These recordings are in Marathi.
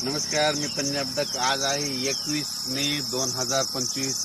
नमस्कार, मी पंजाब डक. आज आहे 21 मे 2025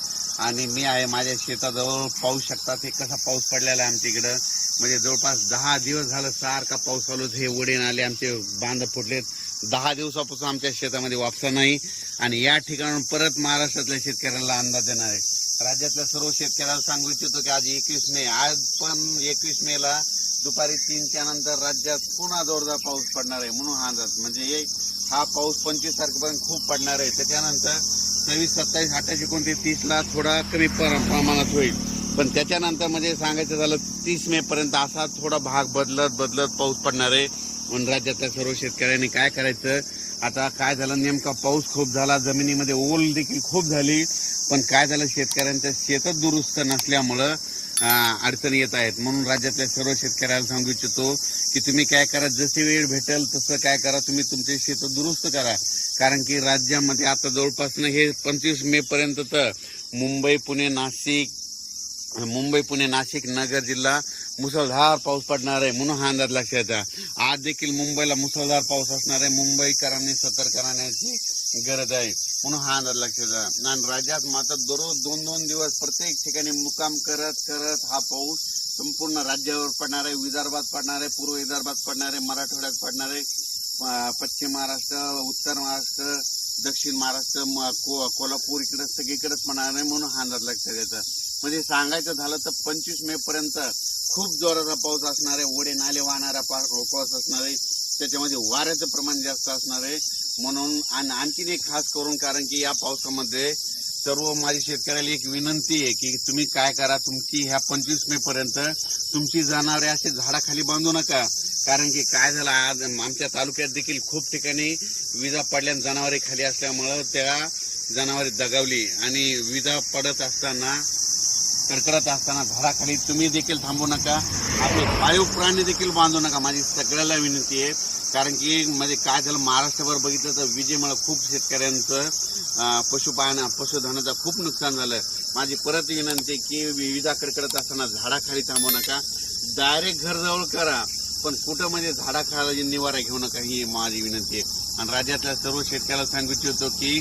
आणि मी आहे माझ्या शेताजवळ. पाहू शकता ते कसा पाऊस पडलेला आहे आमच्या इकडं. म्हणजे जवळपास 10 दिवस झालं सारखा पाऊस चालू. हे वडे नाले आमचे बांध फुटलेत. 10 दिवसापासून आमच्या शेतामध्ये वापसा नाही आणि या ठिकाणून परत महाराष्ट्रातल्या शेतकऱ्यांना अंदाज देणार आहे. राज्यातल्या सर्व शेतकऱ्याला सांगू इच्छितो की आज 21 मे, आज पण 21 मे ला दुपारी 3च्या नंतर राज्यात पुन्हा जोरदार पाऊस पडणार आहे. म्हणून हा अंदाज म्हणजे हा पाऊस 25 तारखेपर्यंत खूप पडणार आहे. त्याच्यानंतर 26, 27, 28, 29, 30 ला थोडा कमी प्रमाणात होईल. पण त्याच्यानंतर म्हणजे सांगायचं झालं 30 मे पर्यंत असा थोडा भाग बदलत पाऊस पडणार आहे. म्हणून राज्यातल्या सर्व शेतकऱ्यांनी काय करायचं, आता काय झालं नेमका पाऊस खूप झाला, जमिनीमध्ये ओल देखील खूप झाली. पण काय झालं, शेतकऱ्यांच्या शेतच दुरुस्त नसल्यामुळं अडचणी येत आहेत. म्हणून राज्यातल्या सर्व शेतकऱ्याला सांगू इच्छितो की तुम्ही काय करा, जशी वेळ भेटेल तसं काय करा, तुम्ही तुमचे शेत दुरुस्त करा. कारण की राज्यामध्ये आता जवळपास हे 25 मे पर्यंत तर मुंबई पुणे नाशिक नगर जिल्हा मुसळधार पाऊस पडणार आहे. म्हणून हा अंदाज लक्षात घ्या. आज देखील मुंबईला मुसळधार पाऊस असणार आहे. मुंबईकरांनी सतर्क राहण्याची गरज आहे. म्हणून हा अंदाज लक्षात घ्या. आणि राज्यात मात्र दररोज 2-2 दिवस प्रत्येक ठिकाणी मुक्काम करत हा पाऊस संपूर्ण राज्यावर पडणार आहे. विदर्भात पडणार आहे, पूर्व विदर्भात पडणार आहे, मराठवाड्यात पडणार आहे, पश्चिम महाराष्ट्र, उत्तर महाराष्ट्र, दक्षिण महाराष्ट्र, कोल्हापूर इकडे सगळीकडेच पडणार आहे. म्हणून हा अंदाज लक्षात घ्यायचा. म्हणजे सांगायचं झालं तर 25 मे पर्यंत खूप जोराचा पाऊस असणार आहे. ओढे नाले वाहणारा पाऊस असणार आहे. त्याच्यामध्ये वाऱ्याचं प्रमाण जास्त असणार आहे. म्हणून आणखीन एक खास करून, कारण की या पावसामध्ये सर्व माझी शेतकऱ्याला एक विनंती आहे की तुम्ही काय करा, तुमची ह्या 25 मे पर्यंत तुमची जनावरे असे झाडाखाली बांधू नका. कारण की काय झालं, आज आमच्या तालुक्यात देखील खूप ठिकाणी विजा पडल्या, जनावरे खाली असल्यामुळं त्या जनावरे दगावली आणि विजा पडत असताना, कडकडत असताना झाडाखाली तुम्ही देखील थांबू नका. आपले पाळीव प्राणी देखील बांधू नका. माझी सगळ्याला विनंती आहे. कारण की म्हणजे काय झालं, महाराष्ट्रभर बघितलं तर विजेमुळे खूप शेतकऱ्यांचं पशुधनाचं खूप नुकसान झालं. माझी परत विनंती की विजा कडकडत असताना झाडाखाली थांबू नका. डायरेक्ट घर जवळ करा, पण कुठं म्हणजे झाडाखाली निवारा घेऊ नका, ही माझी विनंती आहे. आणि राज्यातल्या सर्व शेतकऱ्याला सांगू इच्छितो की